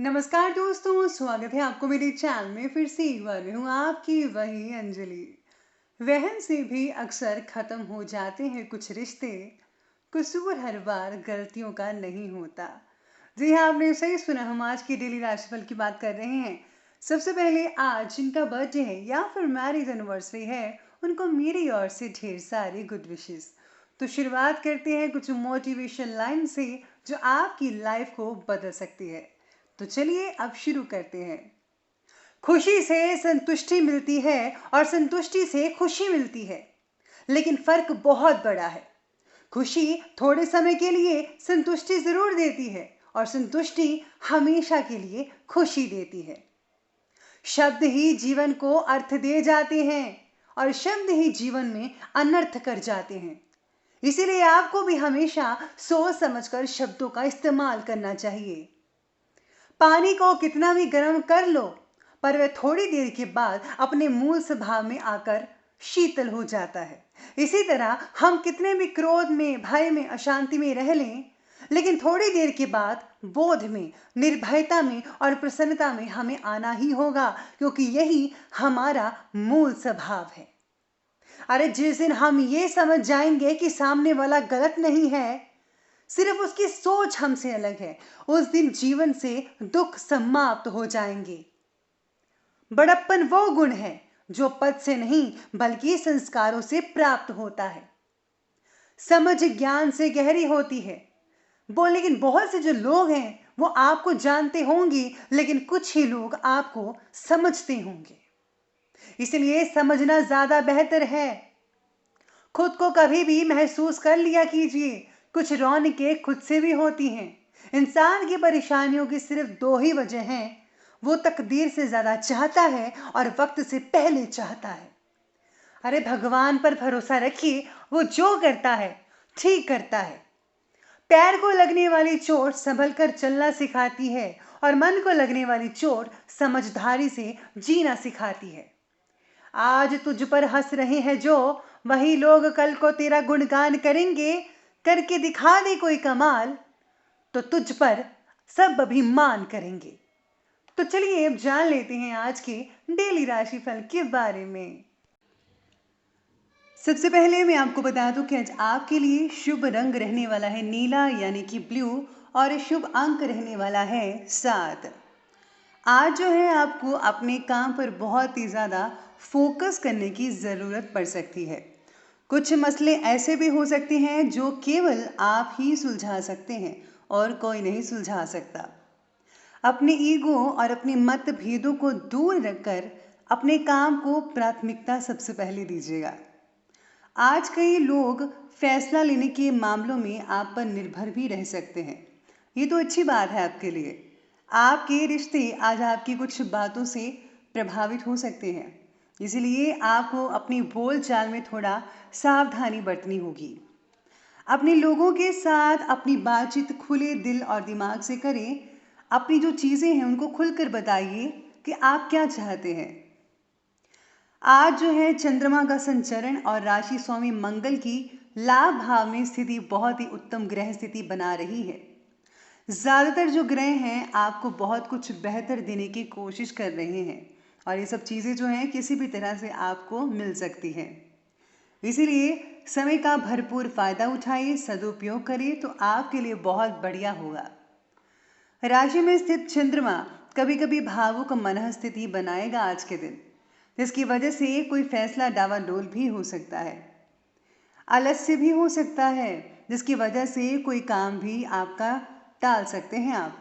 नमस्कार दोस्तों, स्वागत है आपको मेरे चैनल में। फिर से एक बार मैं हूँ आपकी वही अंजलि। वहन से भी अक्सर खत्म हो जाते हैं कुछ रिश्ते, कसूर हर बार गलतियों का नहीं होता। जी हाँ, आपने सही सुना। हम आज की डेली राशिफल की बात कर रहे हैं। सबसे पहले आज जिनका बर्थडे है या फिर मैरिज एनिवर्सरी है, उनको मेरी ओर से ढेर सारी गुड विशेस। तो शुरुआत करते हैं कुछ मोटिवेशन लाइन से जो आपकी लाइफ को बदल सकती है। तो चलिए अब शुरू करते हैं। खुशी से संतुष्टि मिलती है और संतुष्टि से खुशी मिलती है, लेकिन फर्क बहुत बड़ा है। खुशी थोड़े समय के लिए संतुष्टि जरूर देती है और संतुष्टि हमेशा के लिए खुशी देती है। शब्द ही जीवन को अर्थ दे जाते हैं और शब्द ही जीवन में अनर्थ कर जाते हैं। इसीलिए आपको भी हमेशा सोच समझकर शब्दों का इस्तेमाल करना चाहिए। पानी को कितना भी गर्म कर लो, पर वह थोड़ी देर के बाद अपने मूल स्वभाव में आकर शीतल हो जाता है। इसी तरह हम कितने भी क्रोध में, भय में, अशांति में रह लें, लेकिन थोड़ी देर के बाद बोध में, निर्भयता में और प्रसन्नता में हमें आना ही होगा, क्योंकि यही हमारा मूल स्वभाव है। अरे जिस दिन हम ये समझ जाएंगे कि सामने वाला गलत नहीं है, सिर्फ उसकी सोच हमसे अलग है, उस दिन जीवन से दुख समाप्त हो जाएंगे। बड़प्पन वो गुण है जो पद से नहीं बल्कि संस्कारों से प्राप्त होता है। समझ ज्ञान से गहरी होती है। लेकिन बहुत से जो लोग हैं वो आपको जानते होंगे, लेकिन कुछ ही लोग आपको समझते होंगे। इसलिए समझना ज्यादा बेहतर है। खुद को कभी भी महसूस कर लिया कीजिए। कुछ रौनकें खुद से भी होती हैं। इंसान की परेशानियों की सिर्फ दो ही वजह हैं। वो तकदीर से ज्यादा चाहता है और वक्त से पहले चाहता है। अरे भगवान पर भरोसा रखिए, वो जो करता है ठीक करता है। पैर को लगने वाली चोट संभल कर चलना सिखाती है और मन को लगने वाली चोट समझदारी से जीना सिखाती है। आज तुझ पर हंस रहे हैं जो, वही लोग कल को तेरा गुणगान करेंगे। करके दिखा दे कोई कमाल, तो तुझ पर सब अभिमान करेंगे। तो चलिए अब जान लेते हैं आज के डेली राशिफल के बारे में। सबसे पहले मैं आपको बता दूं कि आज आपके लिए शुभ रंग रहने वाला है नीला यानी कि ब्लू, और शुभ अंक रहने वाला है 7। आज जो है आपको अपने काम पर बहुत ही ज़्यादा फोकस करने की ज़रूरत पड़ सकती है। कुछ मसले ऐसे भी हो सकते हैं जो केवल आप ही सुलझा सकते हैं और कोई नहीं सुलझा सकता। अपने ईगो और अपने मतभेदों को दूर रखकर अपने काम को प्राथमिकता सबसे पहले दीजिएगा। आज कई लोग फैसला लेने के मामलों में आप पर निर्भर भी रह सकते हैं। ये तो अच्छी बात है आपके लिए। आपके रिश्ते आज आपकी कुछ बातों से प्रभावित हो सकते हैं, इसलिए आपको अपनी बोलचाल में थोड़ा सावधानी बरतनी होगी। अपने लोगों के साथ अपनी बातचीत खुले दिल और दिमाग से करें। अपनी जो चीज़ें हैं उनको खुलकर बताइए कि आप क्या चाहते हैं। आज जो है चंद्रमा का संचरण और राशि स्वामी मंगल की लाभ भाव में स्थिति बहुत ही उत्तम ग्रह स्थिति बना रही है। ज्यादातर जो ग्रह हैं आपको बहुत कुछ बेहतर देने की कोशिश कर रहे हैं और ये सब चीजें जो हैं किसी भी तरह से आपको मिल सकती हैं। इसीलिए समय का भरपूर फायदा उठाइए, सदुपयोग करिए तो आपके लिए बहुत बढ़िया होगा। राशि में स्थित चंद्रमा कभी कभी भावुक मनः स्थिति बनाएगा आज के दिन, जिसकी वजह से कोई फैसला डावाडोल भी हो सकता है। आलस्य भी हो सकता है, जिसकी वजह से कोई काम भी आपका टाल सकते हैं आप।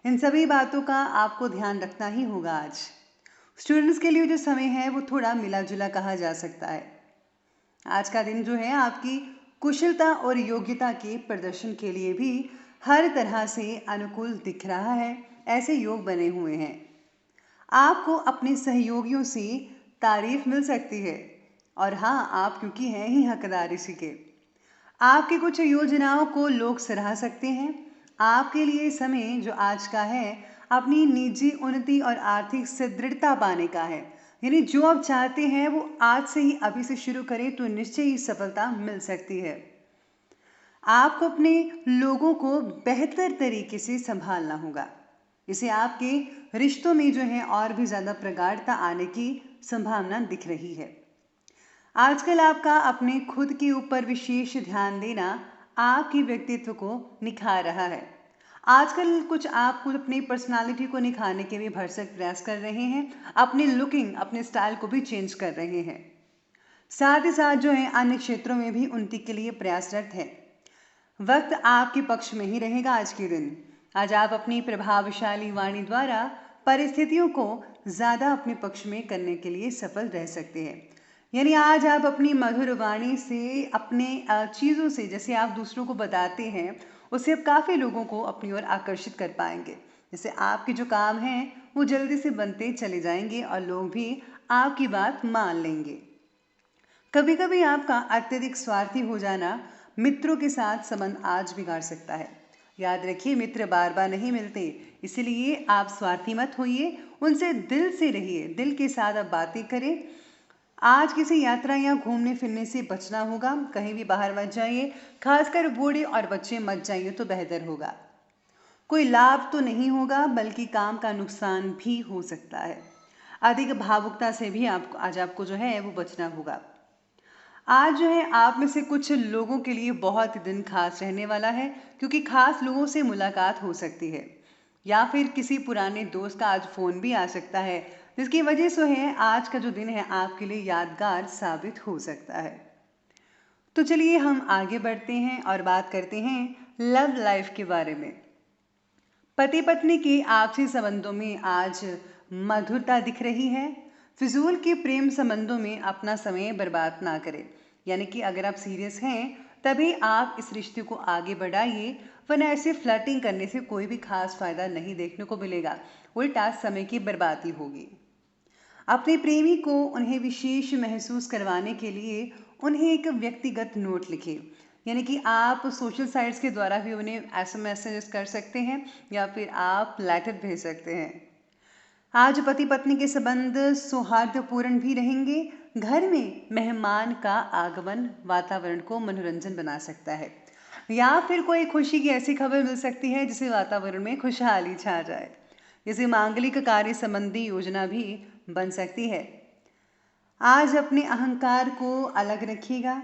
इन सभी बातों का आपको ध्यान रखना ही होगा। आज स्टूडेंट्स के लिए जो समय है वो थोड़ा मिला जुला कहा जा सकता है। आज का दिन जो है आपकी कुशलता और योग्यता के प्रदर्शन के लिए भी हर तरह से अनुकूल दिख रहा है। ऐसे योग बने हुए हैं। आपको अपने सहयोगियों से तारीफ मिल सकती है और हाँ, आप क्योंकि हैं ही हकदार इसी के। आपकी कुछ योजनाओं को लोग सराह सकते हैं। आपके लिए समय जो आज का है अपनी निजी उन्नति और आर्थिक सुदृढ़ता पाने का है। यानी जो आप चाहते हैं वो आज से ही अभी से शुरू करें तो निश्चय ही सफलता मिल सकती है। आपको अपने लोगों को बेहतर तरीके से संभालना होगा। इसे आपके रिश्तों में जो है और भी ज़्यादा प्रगाढ़ता आने की संभावना दिख रही है। आजकल आपका अपने खुद के ऊपर विशेष ध्यान देना आपके व्यक्तित्व को निखार रहा है। आजकल कुछ आप खुद अपनी पर्सनालिटी को निखारने के लिए भरसक प्रयास कर रहे हैं, अपनी लुकिंग, अपने स्टाइल को भी चेंज कर रहे हैं। साथ ही साथ जो है अन्य क्षेत्रों में भी उन्नति के लिए प्रयासरत है। वक्त आपके पक्ष में ही रहेगा आज के दिन। आज आप अपनी प्रभावशाली वाणी द्वारा परिस्थितियों को ज़्यादा अपने पक्ष में करने के लिए सफल रह सकते हैं। यानी आज आप अपनी मधुर वाणी से अपने चीज़ों से, जैसे आप दूसरों को बताते हैं, उससे आप काफ़ी लोगों को अपनी ओर आकर्षित कर पाएंगे। जैसे आपके जो काम हैं वो जल्दी से बनते चले जाएंगे और लोग भी आपकी बात मान लेंगे। कभी कभी आपका अत्यधिक स्वार्थी हो जाना मित्रों के साथ संबंध आज बिगाड़ सकता है। याद रखिए, मित्र बार बार नहीं मिलते, इसलिए आप स्वार्थी मत होइए, उनसे दिल से रहिए, दिल के साथ आप बातें करें। आज किसी यात्रा या घूमने फिरने से बचना होगा, कहीं भी बाहर मत जाइए, खासकर बूढ़े और बच्चे मत जाइए तो बेहतर होगा। कोई लाभ तो नहीं होगा बल्कि काम का नुकसान भी हो सकता है। अधिक भावुकता से भी आज आपको जो है वो बचना होगा। आज जो है आप में से कुछ लोगों के लिए बहुत दिन खास रहने वाला है, क्योंकि खास लोगों से मुलाकात हो सकती है या फिर किसी पुराने दोस्त का आज फोन भी आ सकता है, जिसकी वजह से है आज का जो दिन है आपके लिए यादगार साबित हो सकता है। तो चलिए हम आगे बढ़ते हैं और बात करते हैं लव लाइफ के बारे में। पति पत्नी के आपसी संबंधों में आज मधुरता दिख रही है। फिजूल के प्रेम संबंधों में अपना समय बर्बाद ना करें। यानी कि अगर आप सीरियस हैं तभी आप इस रिश्ते को आगे बढ़ाइए, वरना ऐसे फ्लर्टिंग करने से कोई भी खास फायदा नहीं देखने को मिलेगा, उल्टा समय की बर्बादी होगी। अपने प्रेमी को उन्हें विशेष महसूस करवाने के लिए उन्हें एक व्यक्तिगत नोट लिखें। यानी कि आप सोशल साइट्स के द्वारा भी उन्हें ऐसे मैसेजेस कर सकते हैं या फिर आप लेटर भेज सकते हैं। आज पति पत्नी के संबंध सौहार्दपूर्ण भी रहेंगे। घर में मेहमान का आगमन वातावरण को मनोरंजन बना सकता है, या फिर कोई खुशी की ऐसी खबर मिल सकती है जिससे वातावरण में खुशहाली छा जाए। जैसे मांगलिक कार्य संबंधी योजना भी बन सकती है। आज अपने अहंकार को अलग रखिएगा,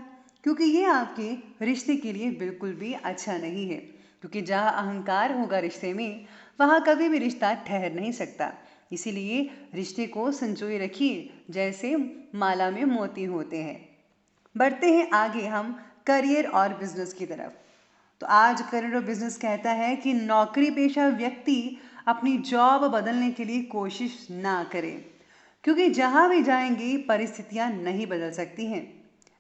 क्योंकि ये आपके रिश्ते के लिए बिल्कुल भी अच्छा नहीं है। क्योंकि जहाँ अहंकार होगा रिश्ते में, वहाँ कभी भी रिश्ता ठहर नहीं सकता। इसीलिए रिश्ते को संजोए रखिए, जैसे माला में मोती होते हैं। बढ़ते हैं आगे हम करियर और बिजनेस की तरफ। तो आज करियर और बिजनेस कहता है कि नौकरी पेशा व्यक्ति अपनी जॉब बदलने के लिए कोशिश ना करें, क्योंकि जहां भी जाएंगे परिस्थितियां नहीं बदल सकती हैं।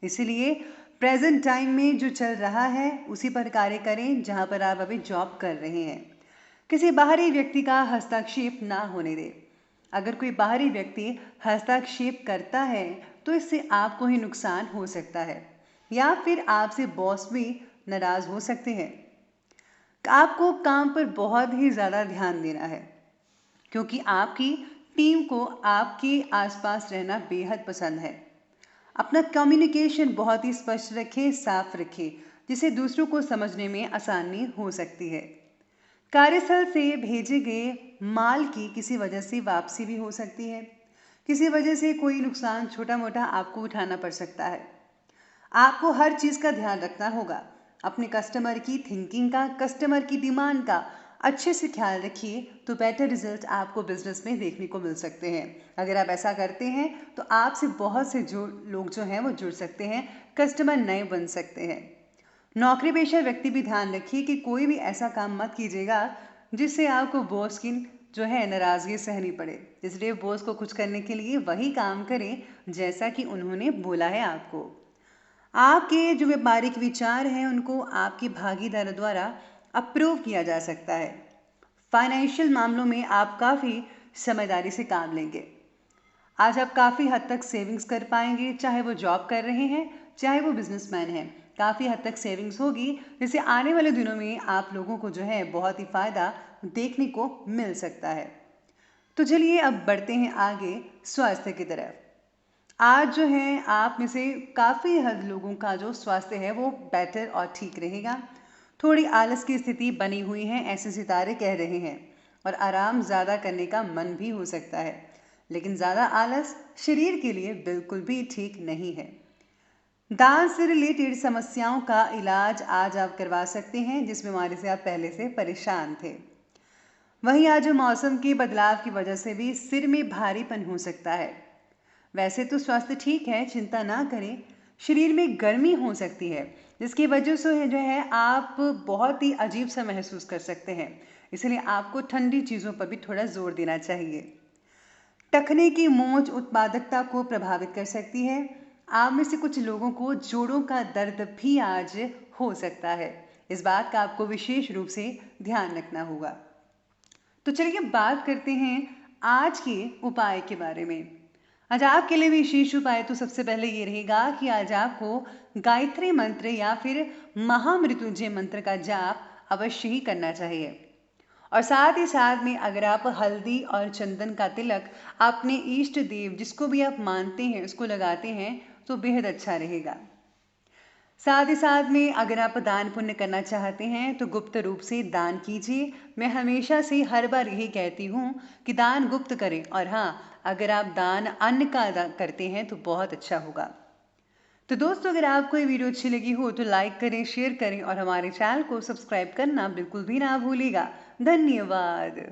इसीलिए प्रेजेंट टाइम में जो चल रहा है उसी पर कार्य करें जहां पर आप अभी जॉब कर रहे हैं। किसी बाहरी व्यक्ति का हस्तक्षेप ना होने दें। अगर कोई बाहरी व्यक्ति हस्तक्षेप करता है तो इससे आपको ही नुकसान हो सकता है, या फिर आपसे बॉस भी नाराज हो सकते हैं। आपको काम पर बहुत ही ज़्यादा ध्यान देना है, क्योंकि आपकी टीम को आपके आसपास रहना बेहद पसंद है। अपना कम्युनिकेशन बहुत ही स्पष्ट रखें, साफ रखें, जिससे दूसरों को समझने में आसानी हो सकती है। कार्यस्थल से भेजे गए माल की किसी वजह से वापसी भी हो सकती है। किसी वजह से कोई नुकसान छोटा मोटा आपको उठाना पड़ सकता है। आपको हर चीज़ का ध्यान रखना होगा। अपने कस्टमर की थिंकिंग का, कस्टमर की डिमांड का अच्छे से ख्याल रखिए, तो बेटर रिजल्ट आपको बिजनेस में देखने को मिल सकते हैं। अगर आप ऐसा करते हैं तो आपसे बहुत से लोग जो हैं वो जुड़ सकते हैं, कस्टमर नए बन सकते हैं। नौकरी पेशा व्यक्ति भी ध्यान रखिए कि कोई भी ऐसा काम मत कीजिएगा जिससे आपको बॉस की जो है नाराज़गी सहनी पड़े। इसलिए बॉस को खुश करने के लिए वही काम करें जैसा कि उन्होंने बोला है आपको। आपके जो व्यापारिक विचार हैं उनको आपके भागीदार द्वारा अप्रूव किया जा सकता है। फाइनेंशियल मामलों में आप काफ़ी समझदारी से काम लेंगे। आज आप काफ़ी हद तक सेविंग्स कर पाएंगे, चाहे वो जॉब कर रहे हैं चाहे वो बिजनेसमैन हैं। काफ़ी हद तक सेविंग्स होगी, जिससे आने वाले दिनों में आप लोगों को जो है बहुत ही फ़ायदा देखने को मिल सकता है। तो चलिए अब बढ़ते हैं आगे स्वास्थ्य की तरफ। आज जो है आप में से काफ़ी हद लोगों का जो स्वास्थ्य है वो बेटर और ठीक रहेगा। थोड़ी आलस की स्थिति बनी हुई है, ऐसे सितारे कह रहे हैं। और आराम ज़्यादा करने का मन भी हो सकता है, लेकिन ज़्यादा आलस शरीर के लिए बिल्कुल भी ठीक नहीं है। दांत से रिलेटेड समस्याओं का इलाज आज आप करवा सकते हैं जिस बीमारी से आप पहले से परेशान थे। वहीं आज मौसम के बदलाव की वजह से भी सिर में भारीपन हो सकता है। वैसे तो स्वास्थ्य ठीक है, चिंता ना करें। शरीर में गर्मी हो सकती है जिसकी वजह से जो है आप बहुत ही अजीब सा महसूस कर सकते हैं, इसलिए आपको ठंडी चीज़ों पर भी थोड़ा जोर देना चाहिए। टखने की मोच उत्पादकता को प्रभावित कर सकती है। आप में से कुछ लोगों को जोड़ों का दर्द भी आज हो सकता है। इस बात का आपको विशेष रूप से ध्यान रखना होगा। तो चलिए बात करते हैं आज के उपाय के बारे में। आज आपके लिए विशेष उपाय तो सबसे पहले ये रहेगा कि आज आपको गायत्री मंत्र या फिर महामृत्युंजय मंत्र का जाप अवश्य ही करना चाहिए। और साथ ही साथ में अगर आप हल्दी और चंदन का तिलक अपने इष्ट देव जिसको भी आप मानते हैं उसको लगाते हैं तो बेहद अच्छा रहेगा। साथ ही साथ में अगर आप दान पुण्य करना चाहते हैं तो गुप्त रूप से दान कीजिए। मैं हमेशा से हर बार यही कहती हूँ कि दान गुप्त करें, और हाँ, अगर आप दान अन्न का करते हैं तो बहुत अच्छा होगा। तो दोस्तों, अगर आपको ये वीडियो अच्छी लगी हो तो लाइक करें, शेयर करें और हमारे चैनल को सब्सक्राइब करना बिल्कुल भी ना भूलिएगा। धन्यवाद।